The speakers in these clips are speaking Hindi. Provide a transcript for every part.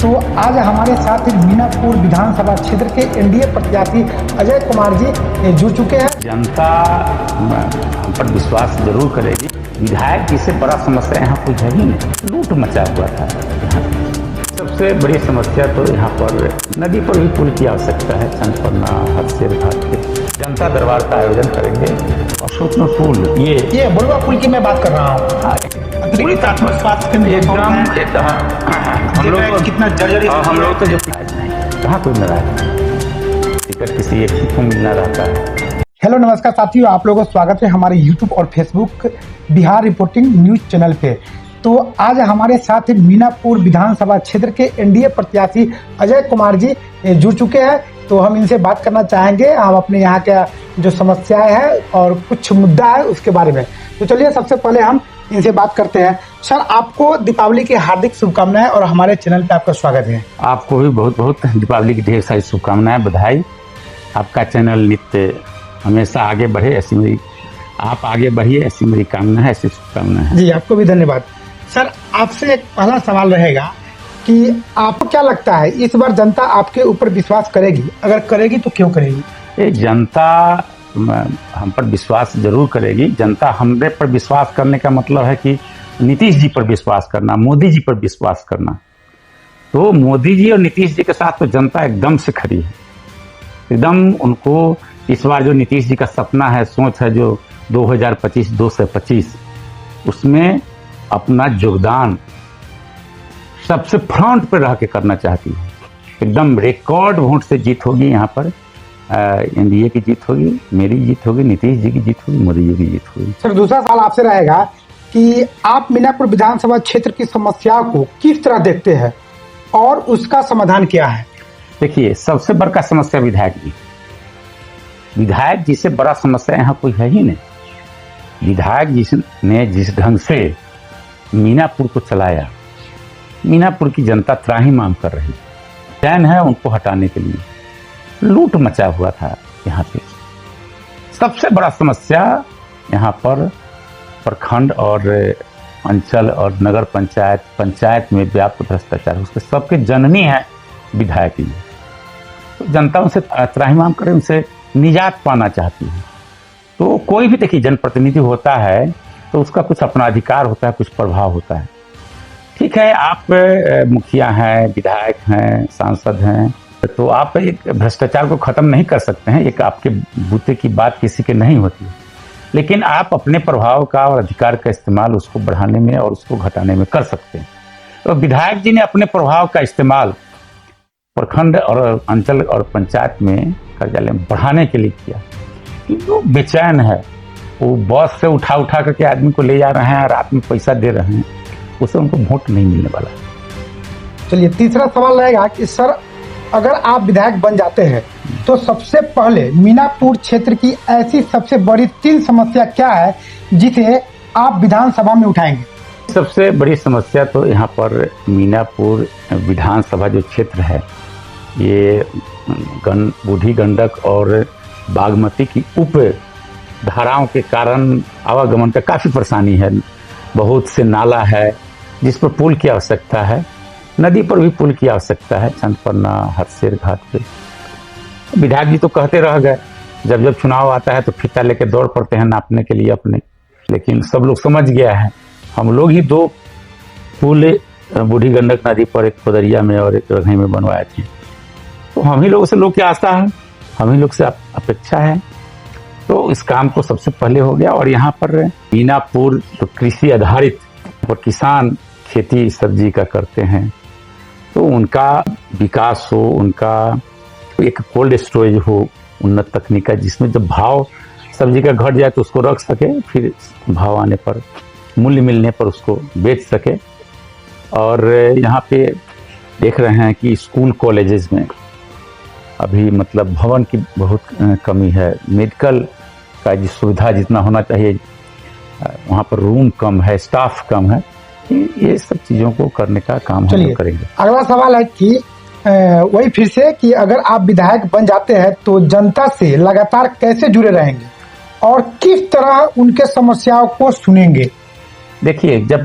तो आज हमारे साथ मीनापुर विधानसभा क्षेत्र के एनडीए प्रत्याशी अजय कुमार जी जुड़ चुके हैं। जनता हम पर विश्वास जरूर करेगी। विधायक जी से बड़ा समस्या यहाँ कोई है ही नहीं। लूट मचा हुआ था यहाँ। सबसे बड़ी समस्या तो यहाँ पर नदी पर भी पुल की आवश्यकता है। चंदपन्ना हरसेर घाट पे जनता दरबार का आयोजन करेंगे और सूक्ष्म पुल ये बुढ़वा पुल की मैं बात कर रहा हूँ। पूरी स्वास्थ्य हम लोग कितना जर्जरित हम लोग तो जो कहाँ कोई नाराज टिकट किसी एक को मिलना रहता है। हेलो नमस्कार साथियों, आप लोगों को स्वागत है हमारे यूट्यूब और Facebook Bihar reporting news channel पे। तो आज हमारे साथ मीनापुर विधानसभा क्षेत्र के एनडीए प्रत्याशी अजय कुमार जी जुड़ चुके हैं। तो हम इनसे बात करना चाहेंगे, हम अपने यहाँ का जो समस्याएं हैं और कुछ मुद्दा है उसके बारे में। तो चलिए सबसे पहले हम इनसे बात करते हैं। सर, आपको दीपावली की हार्दिक शुभकामनाएं और हमारे चैनल पे आपका स्वागत है। आपको भी बहुत बहुत दीपावली की ढेर सारी शुभकामनाएं, बधाई। आपका चैनल नित्य हमेशा आगे बढ़े, ऐसी मेरी आप आगे बढ़िए, ऐसी मेरी कामना है, ऐसी शुभकामना है। जी, आपको भी धन्यवाद। सर, आपसे एक पहला सवाल रहेगा कि आपको क्या लगता है इस बार जनता आपके ऊपर विश्वास करेगी? अगर करेगी तो क्यों करेगी? ये जनता हम पर विश्वास जरूर करेगी। जनता हमरे पर विश्वास करने का मतलब है कि नीतीश जी पर विश्वास करना, मोदी जी पर विश्वास करना। तो मोदी जी और नीतीश जी के साथ तो जनता एकदम से खड़ी है। एकदम उनको इस बार जो नीतीश जी का सपना है, सोच है, जो 2025 उसमें अपना योगदान सबसे फ्रंट पर रह के करना चाहती है। एकदम रिकॉर्ड वोट से जीत होगी यहाँ पर। एनडीए की जीत होगी, मेरी जीत होगी, नीतीश जी की जीत होगी, मोदी जी की जीत होगी। सर, दूसरा सवाल आपसे रहेगा कि आप मीनापुर विधानसभा क्षेत्र की समस्याओं को किस तरह देखते हैं और उसका समाधान क्या है? देखिए, सबसे बड़ा समस्या विधायक जी से बड़ा समस्या यहाँ कोई है ही नहीं। विधायक जी ने जिस ढंग से मीनापुर को चलाया, मीनापुर की जनता त्राहिमाम कर रही, चैन है उनको हटाने के लिए। लूट मचा हुआ था यहाँ पे। सबसे बड़ा समस्या यहाँ पर प्रखंड और अंचल और नगर पंचायत में व्याप्त भ्रष्टाचार, उसके सबके जननी है विधायक जी। तो जनता उनसे त्राहिमाम करे, उनसे निजात पाना चाहती है। तो कोई भी देखिए जनप्रतिनिधि होता है तो उसका कुछ अपना अधिकार होता है, कुछ प्रभाव होता है। ठीक है, आप मुखिया हैं, विधायक हैं, सांसद हैं, तो आप एक भ्रष्टाचार को खत्म नहीं कर सकते हैं। एक आपके बूते की बात किसी के नहीं होती है, लेकिन आप अपने प्रभाव का और अधिकार का इस्तेमाल उसको बढ़ाने में और उसको घटाने में कर सकते हैं। तो विधायक जी ने अपने प्रभाव का इस्तेमाल प्रखंड और अंचल और पंचायत में कार्यालय में बढ़ाने के लिए किया। जो बेचैन है, वो बस से उठा करके आदमी को ले जा रहे हैं, रात में पैसा दे रहे हैं, उससे उनको वोट नहीं मिलने वाला। चलिए, तीसरा सवाल रहेगा कि सर, अगर आप विधायक बन जाते हैं तो सबसे पहले मीनापुर क्षेत्र की ऐसी सबसे बड़ी 3 समस्या क्या है जिसे आप विधानसभा में उठाएंगे? सबसे बड़ी समस्या तो यहाँ पर मीनापुर विधानसभा जो क्षेत्र है, ये बूढ़ी गंडक और बागमती की उप धाराओं के कारण आवागमन का काफी परेशानी है। बहुत से नाला है जिस पर पुल की आवश्यकता है, नदी पर भी पुल की आवश्यकता है। चंदपन्ना हरसेर घाट पे विधायक जी तो कहते रह गए, जब चुनाव आता है तो फीता लेके दौड़ पड़ते हैं नापने के लिए अपने। लेकिन सब लोग समझ गया है, हम लोग ही 2 पुल बूढ़ी गंडक नदी पर, एक खोदरिया में और एक रघई में बनवाए थे। तो हम ही लोगों से लोग की आस्था है, हम ही लोग से अपेक्षा है। तो इस काम को सबसे पहले हो गया। और यहाँ पर मीनापुर तो कृषि आधारित और किसान खेती सब्जी का करते हैं, तो उनका विकास हो, उनका एक कोल्ड स्टोरेज हो उन्नत तकनीक का, जिसमें जब भाव सब्जी का घट जाए तो उसको रख सके, फिर भाव आने पर, मूल्य मिलने पर उसको बेच सके। और यहाँ पे देख रहे हैं कि स्कूल कॉलेजेस में अभी मतलब भवन की बहुत कमी है। मेडिकल का जो सुविधा जितना होना चाहिए, वहाँ पर रूम कम है, स्टाफ कम है। ये सब चीजों को करने का काम हम लोग करेंगे। अगला सवाल है कि वही फिर से कि अगर आप विधायक बन जाते हैं तो जनता से लगातार कैसे जुड़े रहेंगे और किस तरह उनके समस्याओं को सुनेंगे? देखिए, जब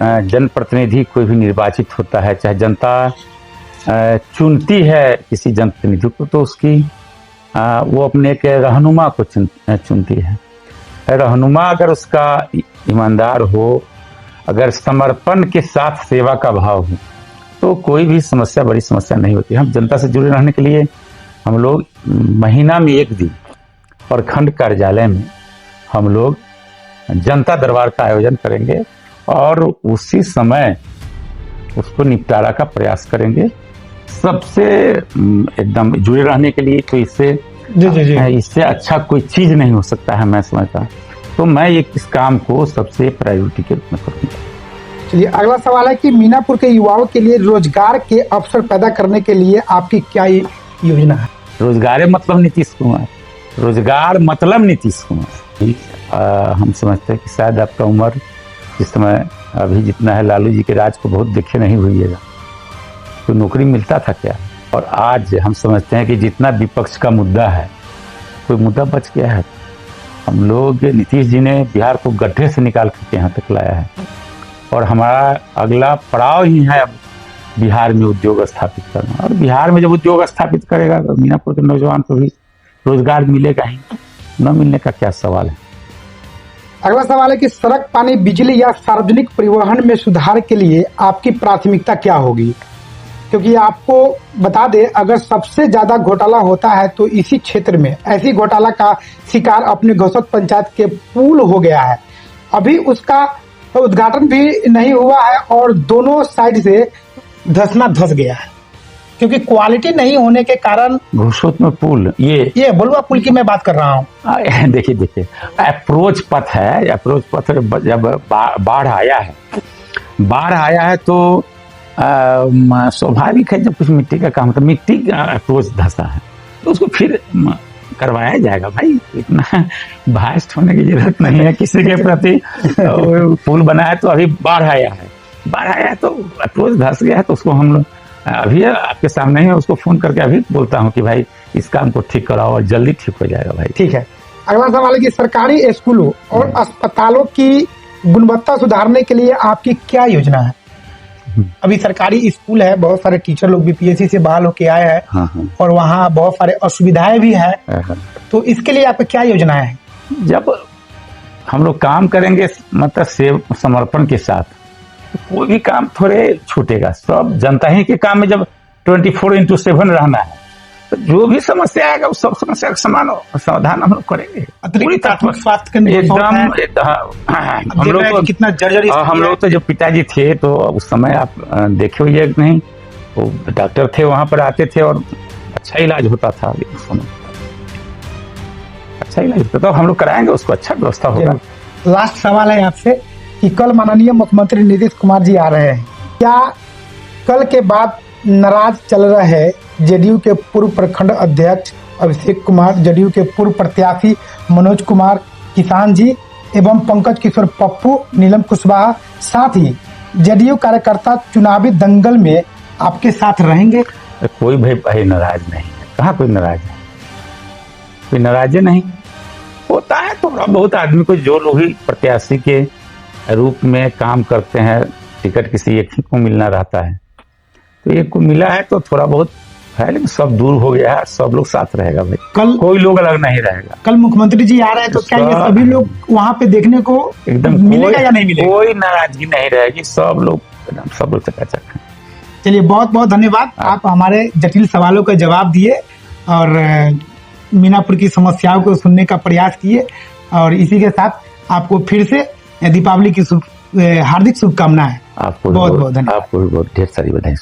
जनप्रतिनिधि कोई भी निर्वाचित होता है, चाहे जनता चुनती है किसी जनप्रतिनिधि को, तो उसकी वो अपने एक रहनुमा को चुनती है। रहनुमा अगर उसका ईमानदार हो, अगर समर्पण के साथ सेवा का भाव हो, तो कोई भी समस्या बड़ी समस्या नहीं होती। हम जनता से जुड़े रहने के लिए हम लोग महीना में एक दिन प्रखंड कार्यालय में हम लोग जनता दरबार का आयोजन करेंगे और उसी समय उसको निपटारा का प्रयास करेंगे। सबसे एकदम जुड़े रहने के लिए तो इससे अच्छा कोई चीज नहीं हो सकता है, मैं समझता। तो मैं इस काम को सबसे प्रायोरिटी के रूप में करूँगा। चलिए, अगला सवाल है कि मीनापुर के युवाओं के लिए रोजगार के अवसर पैदा करने के लिए आपकी क्या योजना है? रोजगार मतलब नीतीश कुमार, रोजगार मतलब नीतीश कुमार। हम समझते हैं कि शायद आपका उम्र जिस समय अभी जितना है, लालू जी के राज को बहुत देखे नहीं हुईएगा, तो नौकरी मिलता था क्या? और आज हम समझते हैं कि जितना विपक्ष का मुद्दा है, कोई मुद्दा बच गया है? हम लोग, नीतीश जी ने बिहार को गड्ढे से निकाल करके यहाँ तक लाया है और हमारा अगला पड़ाव ही है अब बिहार में उद्योग स्थापित करना। और बिहार में जब उद्योग स्थापित करेगा तो मीनापुर के नौजवान को भी रोजगार मिलेगा ही, न मिलने का क्या सवाल है। अगला सवाल है कि सड़क, पानी, बिजली या सार्वजनिक परिवहन में सुधार के लिए आपकी प्राथमिकता क्या होगी? क्योंकि आपको बता दें, अगर सबसे ज्यादा घोटाला होता है तो इसी क्षेत्र में। ऐसी घोटाला का शिकार अपने घोसत पंचायत के पुल हो गया है, अभी उसका उद्घाटन भी नहीं हुआ है और दोनों साइड से धसना धस गया है, क्योंकि क्वालिटी नहीं होने के कारण। घोसत में पुल, ये बलुआ पुल की मैं बात कर रहा हूँ। देखिए अप्रोच पथ है, अप्रोच पथ जब बाढ़ आया है तो स्वाभाविक है, जब कुछ मिट्टी का काम होता है, मिट्टी का अप्रोच धसा है तो उसको फिर करवाया जाएगा। भाई इतना भाष्ट होने की जरूरत नहीं है किसी के प्रति। पुल बना है तो अभी बाढ़ आया है तो अप्रोच धस गया है, तो उसको हम लोग अभी आपके सामने ही उसको फोन करके अभी बोलता हूँ कि भाई इस काम को ठीक कराओ और जल्दी ठीक हो जाएगा भाई। ठीक है। अगला सवाल है कि सरकारी स्कूलों और अस्पतालों की गुणवत्ता सुधारने के लिए आपकी क्या योजना है? अभी सरकारी स्कूल है, बहुत सारे टीचर लोग भी पीएससी से बहाल होके आए हैं और वहाँ बहुत सारे असुविधाएं भी है, तो इसके लिए आपकी क्या योजना है? जब हम लोग काम करेंगे मतलब समर्पण के साथ, तो कोई भी काम थोड़े छूटेगा। सब जनता ही के काम में जब 24/7 रहना है, तो जो भी समस्या आएगा उस सब समस्या का समाधान हम लोग करेंगे। स्वास्थ्य हम लोग तो कितना जर्जर, हम लोग तो जब पिताजी थे तो उस समय आप देखे हुए नहीं, वो डॉक्टर थे, वहां पर आते थे और अच्छा इलाज होता था। अच्छा इलाज होता था, हम लोग कराएंगे, उसको अच्छा व्यवस्था होगा। लास्ट सवाल है आपसे कि कल माननीय मुख्यमंत्री नीतीश कुमार जी आ रहे हैं, क्या कल के बाद नाराज चल रहे हैं जेडीयू के पूर्व प्रखंड अध्यक्ष अभिषेक कुमार, जेडीयू के पूर्व प्रत्याशी मनोज कुमार किसान जी एवं पंकज किशोर पप्पू, नीलम कुशवाहा, साथ ही जेडीयू कार्यकर्ता चुनावी दंगल में आपके साथ रहेंगे? कोई भाई नाराज नहीं है, कहाँ कोई नाराज है? कोई नाराज नहीं होता है। थोड़ा बहुत आदमी को, जो लोग ही प्रत्याशी के रूप में काम करते हैं, टिकट किसी एक ही को मिलना रहता है, तो एक को मिला है तो थोड़ा बहुत है, लेकिन सब दूर हो गया है, सब लोग साथ रहेगा भाई। कल कोई लोग अलग नहीं रहेगा। कल मुख्यमंत्री जी आ रहे हैं तो क्या ये सभी लोग वहाँ पे देखने को एकदम मिलेगा या नहीं मिलेगा? कोई नाराजगी नहीं रहेगी, सब लोग चकाचक हैं। चलिए, बहुत बहुत धन्यवाद, आप हमारे जटिल सवालों का जवाब दिए और मीनापुर की समस्याओं को सुनने का प्रयास किए, और इसी के साथ आपको फिर से दीपावली की हार्दिक शुभकामनाएं। आपको बहुत बहुत धन्यवाद। आपको भी बहुत ढेर सारी बधाई।